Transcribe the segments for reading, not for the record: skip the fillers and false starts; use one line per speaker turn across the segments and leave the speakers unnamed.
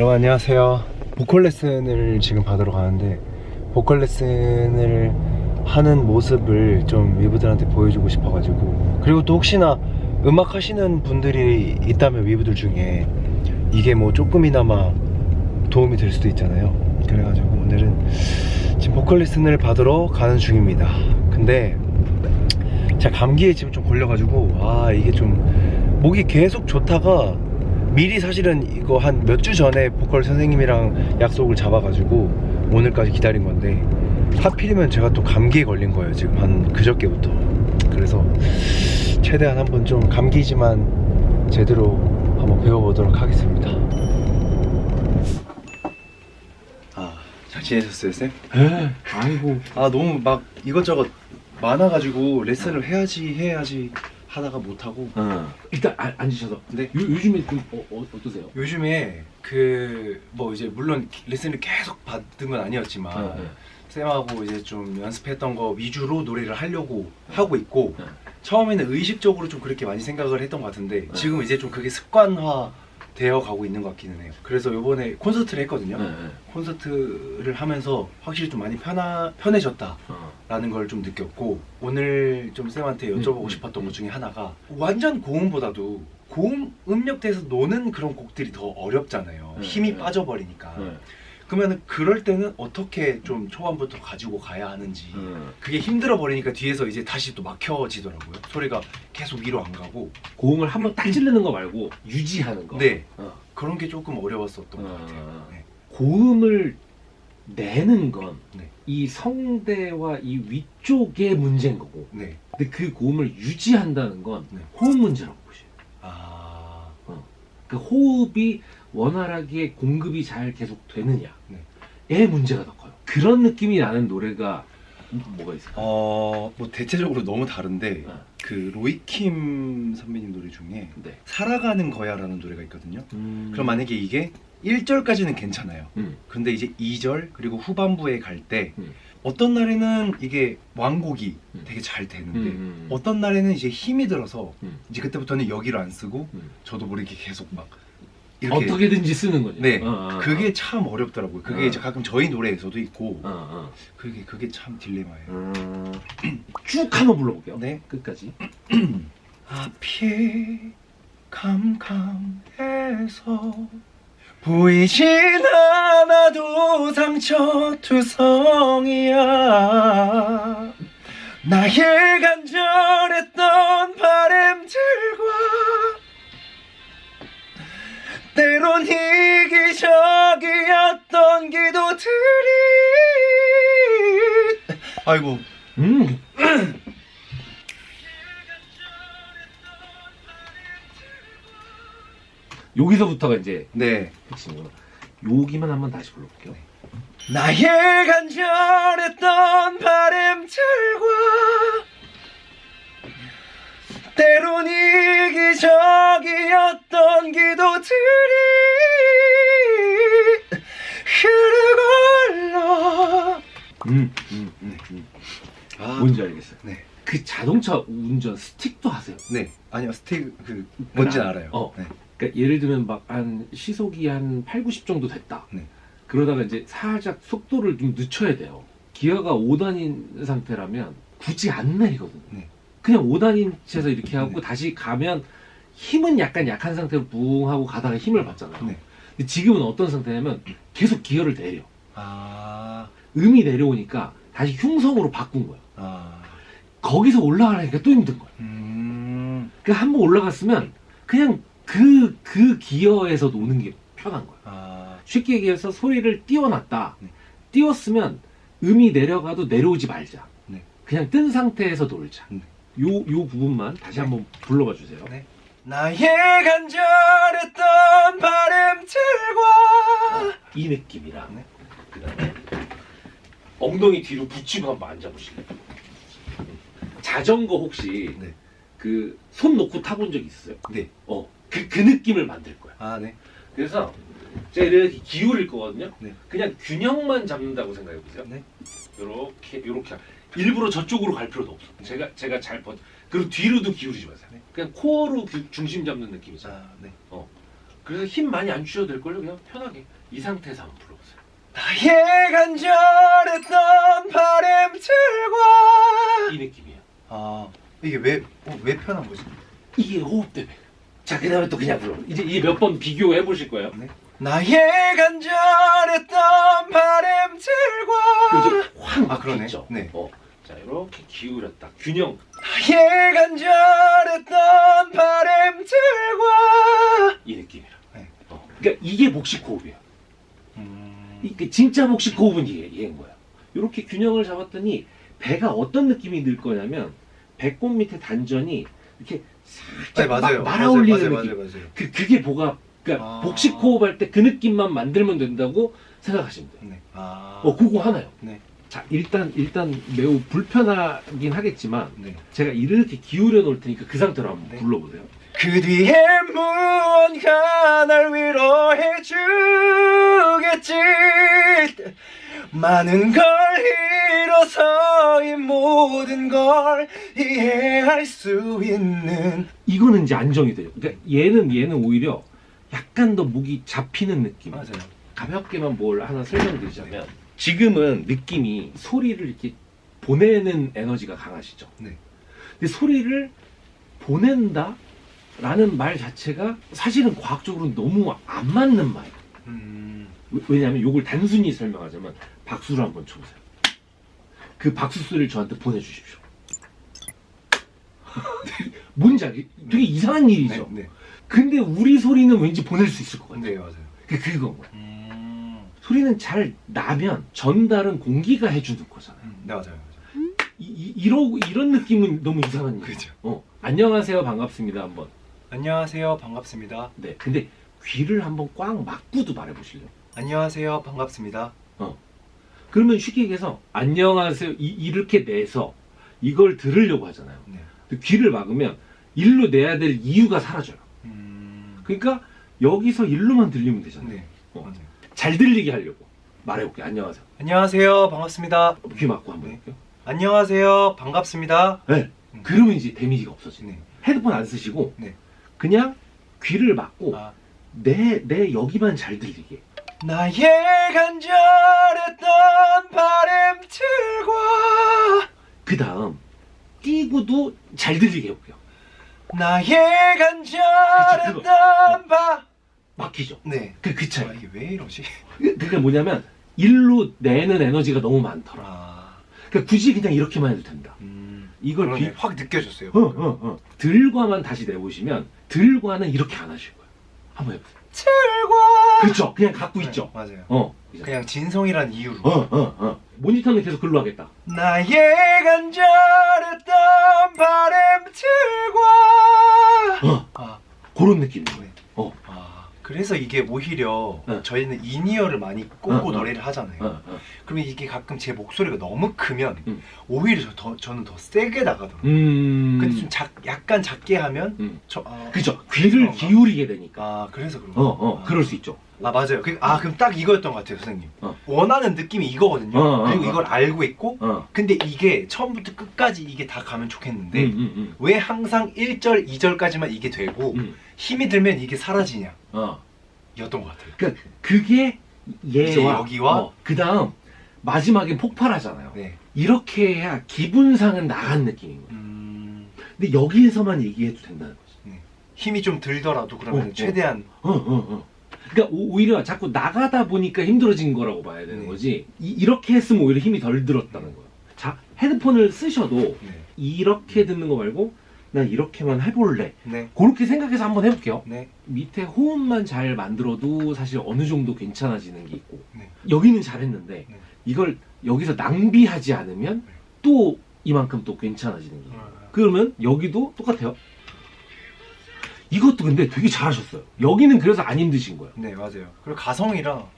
여러분 안녕하세요. 보컬 레슨을 지금 받으러 가는데 보컬 레슨을 하는 모습을 좀 위브들한테 보여주고 싶어가지고, 그리고 또 혹시나 음악 하시는 분들이 있다면 위브들 중에 이게 뭐 조금이나마 도움이 될 수도 있잖아요. 그래가지고 오늘은 지금 보컬 레슨을 받으러 가는 중입니다. 근데 제가 감기에 지금 좀 걸려가지고 이게 좀 목이 계속 좋다가 미리 사실은 이거 한 몇 주 전에 보컬 선생님이랑 약속을 잡아가지고 오늘까지 기다린 건데, 하필이면 제가 또 감기에 걸린 거예요. 지금 한 그저께부터. 그래서 최대한 한번 좀 감기지만 제대로 한번 배워보도록 하겠습니다. 잘 지내셨어요, 쌤?
네. 아이고.
너무 막 이것저것 많아가지고 레슨을 해야지 하다가 못하고.
일단 앉으셔서.
네.
요즘에 좀 어떠세요?
요즘에 뭐 이제 물론 레슨을 계속 받은 건 아니었지만 쌤하고 이제 좀 연습했던 거 위주로 노래를 하려고 하고 있고, 처음에는 의식적으로 좀 그렇게 많이 생각을 했던 것 같은데 지금 이제 좀 그게 습관화 되어 가고 있는 것 같기는 해요. 그래서 요번에 콘서트를 했거든요. 콘서트를 하면서 확실히 좀 많이 편해졌다라는 걸 좀 느꼈고, 오늘 좀 쌤한테 여쭤보고 싶었던 것 중에 하나가, 완전 고음보다도 고음 음역대에서 노는 그런 곡들이 더 어렵잖아요. 힘이 빠져버리니까. 그러면 그럴 때는 어떻게 좀 초반부터 가지고 가야 하는지. 그게 힘들어 버리니까 뒤에서 이제 다시 또 막혀지더라고요. 소리가 계속 위로 안 가고.
고음을 한번 딱 찌르는 거 말고 유지하는 거.
네. 그런 게 조금 어려웠었던 것 같아요. 네.
고음을 내는 건 이
네.
성대와 이 위쪽의 문제인 거고,
네.
근데 그 고음을 유지한다는 건
네.
호흡 문제라고 보셔요. 그 호흡이 원활하게 공급이 잘 계속 되느냐의 문제가 더 커요. 그런 느낌이 나는 노래가 뭐가 있을까요?
뭐 대체적으로 너무 다른데 그 로이킴 선배님 노래 중에
네.
살아가는 거야라는 노래가 있거든요. 그럼 만약에 이게 1절까지는 괜찮아요. 근데 이제 2절 그리고 후반부에 갈 때 어떤 날에는 이게 완곡이 되게 잘 되는데 어떤 날에는 이제 힘이 들어서 이제 그때부터는 여기를 안 쓰고 저도 모르게 계속 막 이렇게
어떻게든지 쓰는 거죠.
네, 그게 참 어렵더라고요. 그게 이제 가끔 저희 노래에서도 있고 그게 참 딜레마예요.
쭉 한번 불러볼게요.
네.
끝까지.
앞이 캄캄해서 보이진 않아도 상처투성이야. 나의 간절했던 바램들과 때론 이기적이었던 기도들이. 아이고.
여기서부터가 이제
네.
핵심이구나. 여기만 한번 다시 불러볼게요.
나의 간절했던 바램들과 때론 이기적이었던 기도들이 흐르고 흘러.
뭔지 알겠어요.
네.
그 자동차 운전 스틱도 하세요?
네. 아니요, 스틱 뭔지는 알아요. 네.
그러니까 예를 들면 막 한 시속이 한 8, 90 정도 됐다.
네.
그러다가 이제 살짝 속도를 좀 늦춰야 돼요. 기어가 5단인 상태라면 굳이 안 내리거든요.
네.
그냥 5단인 채에서 이렇게 하고 다시 가면 힘은 약간 약한 상태로 붕 하고 가다가 힘을 받잖아요.
네.
근데 지금은 어떤 상태냐면 계속 기어를 내려. 음이 내려오니까 다시 흉성으로 바꾼 거예요. 거기서 올라가려니까 또 힘든 거예요. 그러니까 한번 올라갔으면 그냥 그 기어에서 노는 게 편한 거예요. 쉽게 얘기해서 소리를 띄워놨다. 띄웠으면 음이 내려가도 내려오지 말자. 그냥 뜬 상태에서 놀자. 요 부분만 다시 한번 불러봐 주세요.
네. 나의 간절했던 바램들과
이 느낌이랑 그다음에 엉덩이 뒤로 붙이고 한번 앉아보실래요? 자전거 혹시 그 손 놓고 타본 적 있어요?
네.
그 느낌을 만들 거야.
네.
그래서 제가 이렇게 기울일 거거든요.
네.
그냥 균형만 잡는다고 생각해 보세요.
네.
요렇게 일부러 저쪽으로 갈 필요도 없어. 제가 그리고 뒤로도 기울이지 마세요. 그냥 코어로 중심 잡는 느낌이죠.
네.
그래서 힘 많이 안 주셔도 될걸요. 그냥 편하게 이 상태에서 한번 불러보세요.
나의 간절했던 바램들과
이 느낌이에요.
아 이게 왜 편한 거지?
이게 호흡 때문에. 자, 그 다음에 또 그냥 불러. 이제 이 몇 번 비교해 보실 거예요.
네. 나의 간절했던 바램들과
요즘 확
그러네.
막히죠.
네.
자, 이렇게 기울였다. 균형.
나의 간절했던 바램들과
이 느낌이라.
네.
그러니까 이게 복식 호흡이에요. 이게 진짜 복식 호흡은 얘인 거예요. 이렇게 균형을 잡았더니 배가 어떤 느낌이 들 거냐면 배꼽 밑에 단전이 이렇게 살짝
맞아요.
말아올리는 느낌.
맞아요.
그게 그러니까 복식 호흡할 때 그 느낌만 만들면 된다고 생각하시면 돼요.
네.
그거 하나요.
네.
자, 일단 매우 불편하긴 하겠지만
네.
제가 이렇게 기울여 놓을 테니까 그 상태로 한번
네.
불러보세요.
그 뒤에 무언가 날 위로해 주겠지. 많은 걸 잃어서 이 모든 걸 이해할 수 있는.
이거는 이제 안정이 돼요. 그러니까 얘는 오히려 약간 더 목이 잡히는 느낌.
맞아요.
가볍게만 뭘 하나 설명드리자면 지금은 느낌이 소리를 이렇게 보내는 에너지가 강하시죠.
네.
근데 소리를 보낸다 라는 말 자체가 사실은 과학적으로 너무 안 맞는 말이에요. 왜냐하면 이걸 단순히 설명하자면 박수를 한번 쳐보세요. 그 박수 소리를 저한테 보내주십시오. 뭔지 알겠? 되게 이상한 일이죠.
네.
근데 우리 소리는 왠지 보낼 수 있을 것 같아요.
네, 맞아요.
그건 거예요. 소리는 잘 나면 전달은 공기가 해주는 거잖아요.
네, 맞아요.
이런 느낌은 너무 이상한 일이에요.
그죠.
안녕하세요, 반갑습니다. 한번.
안녕하세요, 반갑습니다.
네, 근데 귀를 한번 꽉 막고도 말해보실래요?
안녕하세요, 반갑습니다.
그러면 쉽게 얘기해서 안녕하세요 이렇게 내서 이걸 들으려고 하잖아요.
네.
근데 귀를 막으면 일로 내야 될 이유가 사라져요. 그러니까 여기서 일로만 들리면 되잖아요.
네, 맞아요.
잘 들리게 하려고 말해볼게요. 안녕하세요.
안녕하세요, 반갑습니다.
귀 막고 한번
네.
해볼게요.
안녕하세요, 반갑습니다.
네. 그러면 이제 데미지가 없어지네.
네.
헤드폰 안 쓰시고
네.
그냥 귀를 막고
아.
내 여기만 잘 들리게.
나의 간절했던 바램들과
그 다음 띄고도 잘 들리게 해볼게요.
나의
그치,
간절했던
막히죠.
네.
그 차이.
이게 왜 이러지?
그러니까 뭐냐면 일로 내는 에너지가 너무 많더라. 그러니까 굳이 그냥 이렇게만 해도 된다. 이걸
그러네. 확 느껴졌어요.
들과만 다시 내보시면 들과는 이렇게 안 하실 거예요. 한번 해보세요.
들과
그렇죠. 그냥 갖고 있죠.
맞아요. 그냥 진성이란 이유로.
모니터는 계속 글로 하겠다.
나의 간절했던 바램들과
그런 느낌이에요.
그래서 이게 오히려
네.
저희는 인이어를 많이 꽂고
네.
노래를 하잖아요. 그러면 이게 가끔 제 목소리가 너무 크면 오히려 저는 더 세게 나가더라고요. 근데 좀 약간 작게 하면
그죠. 귀를
그런가?
기울이게 되니까.
그래서 그런가?
그럴 수 있죠.
맞아요. 그럼 딱 이거였던 것 같아요, 선생님. 원하는 느낌이 이거거든요. 그리고 이걸 알고 있고 근데 이게 처음부터 끝까지 이게 다 가면 좋겠는데 왜 항상 1절, 2절까지만 이게 되고 힘이 들면 이게 사라지냐 였던 것 같아요.
그러니까 그게 얘와
여기와
그 다음 마지막에 폭발하잖아요.
네.
이렇게 해야 기분상은 나간 느낌인 거예요. 근데 여기에서만 얘기해도 된다는 거지.
힘이 좀 들더라도 그러면 최대한
그러니까 오히려 자꾸 나가다 보니까 힘들어진 거라고 봐야 되는
네.
거지. 이렇게 했으면 오히려 힘이 덜 들었다는 거예요. 자, 헤드폰을 쓰셔도 이렇게 듣는 거 말고 난 이렇게만 해볼래.
네.
그렇게 생각해서 한번 해볼게요.
네.
밑에 호흡만 잘 만들어도 사실 어느 정도 괜찮아지는 게 있고
네.
여기는 잘했는데
네.
이걸 여기서 낭비하지 않으면 또 이만큼 또 괜찮아지는 게 그러면 여기도 똑같아요. 이것도 근데 되게 잘하셨어요. 여기는 그래서 안 힘드신 거예요.
네, 맞아요. 그리고 가성이라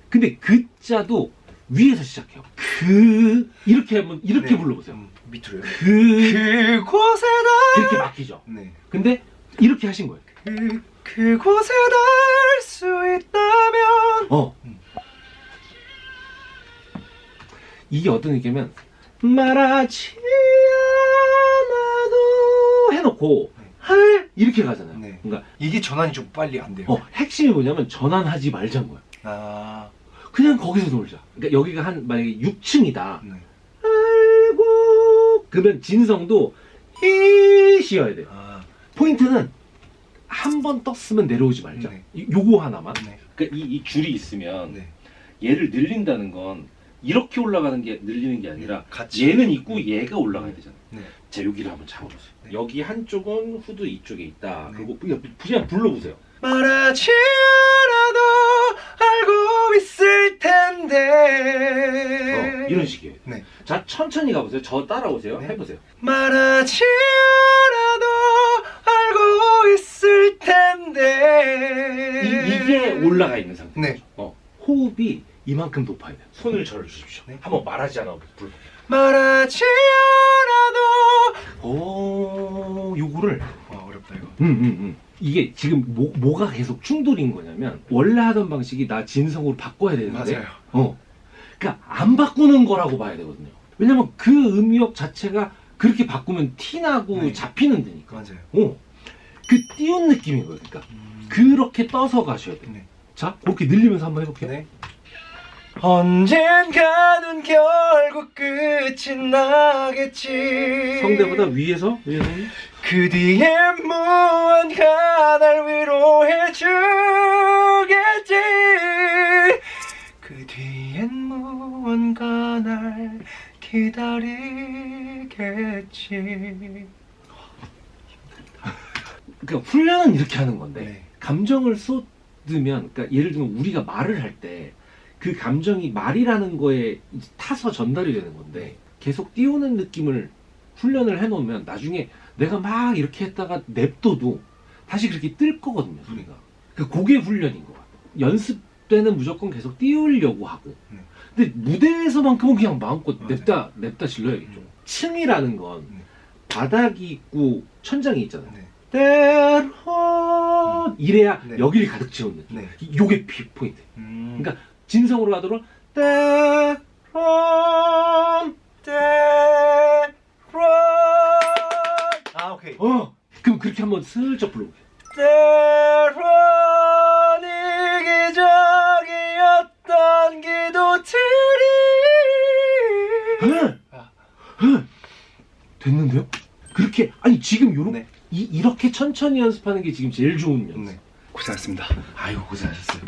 근데 그 자도 위에서 시작해요. 이렇게 한번 이렇게
네.
불러보세요.
밑으로요.
그곳에다 이렇게 막히죠.
네.
근데 이렇게 하신 거예요.
그곳에 닿을 수 있다면
이게 어떤 느낌이냐면 말하지 않아도 해놓고 이렇게 가잖아요.
네.
그러니까
이게 전환이 좀 빨리 안 돼요.
핵심이 뭐냐면 전환하지 말자는 거야.
아,
그냥 거기서 놀자. 그러니까 여기가 한 만약에 6층이다.
네.
아이고 그러면 진성도 히쉬어야 돼요.
아,
포인트는 한 번 떴으면 내려오지 말자.
네.
요거 하나만.
네.
그러니까 이 줄이 있으면
네.
얘를 늘린다는 건 이렇게 올라가는 게 늘리는 게 아니라
같이.
얘는 있고 얘가 올라가야 되잖아요.
네.
자, 여기를 한번 잡아보세요.
네.
여기 한쪽은 후드 이쪽에 있다.
네.
그리고 그냥 불러보세요.
말하지 않아도 알고 있을 텐데.
이런 식이에요.
네.
자, 천천히 가보세요. 저 따라오세요.
네.
해보세요.
말하지 않아도 알고 있을 텐데.
이게 올라가 있는 상태죠.
네.
호흡이 이만큼 높아야 돼요.
손을 저를 주십시오.
네.
한번 말하지 않아도 불러볼게요.
말하지 않아도.
요거를
어렵다 이거.
이게 지금 뭐가 계속 충돌인 거냐면 원래 하던 방식이 나 진성으로 바꿔야 되는데
맞아요.
그러니까 안 바꾸는 거라고 봐야 되거든요. 왜냐면 그 음역 자체가 그렇게 바꾸면 티나고
네.
잡히는 데니까.
맞아요.
그 띄운 느낌인 거예요. 그러니까 그렇게 떠서 가셔야 돼요.
네.
자, 그렇게 늘리면서 한번 해볼게요.
네. 언젠가는 결국 끝이 나겠지.
성대보다 위에서
그 뒤엔 무언가 날 위로해 주겠지. 그 뒤엔 무언가 날 기다리겠지.
그러니까 훈련은 이렇게 하는 건데
네.
감정을 쏟으면 그러니까 예를 들면 우리가 말을 할 때 그 감정이 말이라는 거에 이제 타서 전달이 되는 건데 계속 띄우는 느낌을 훈련을 해놓으면 나중에 내가 막 이렇게 했다가 냅둬도 다시 그렇게 뜰 거거든요, 소리가. 그게 훈련인 것 같아요. 연습 때는 무조건 계속 띄우려고 하고 근데 무대에서만큼은 그냥 마음껏
맞아요.
냅다 질러야겠죠. 층이라는 건
네.
바닥이 있고 천장이 있잖아요.
네.
때론 이래야
네.
여기를 가득 채운 느낌.
네.
요게 포인트. 그러니까 진성으로 가도록 때론
아, 오케이.
그럼 그렇게 한번 슬쩍 불러볼게요.
때론 이기적이었던 기도들이
됐는데요? 그렇게 아니 지금 요렇게
네.
이렇게 천천히 연습하는 게 지금 제일 좋은 연습.
네. 고생하셨습니다.
아이고 고생하셨어요.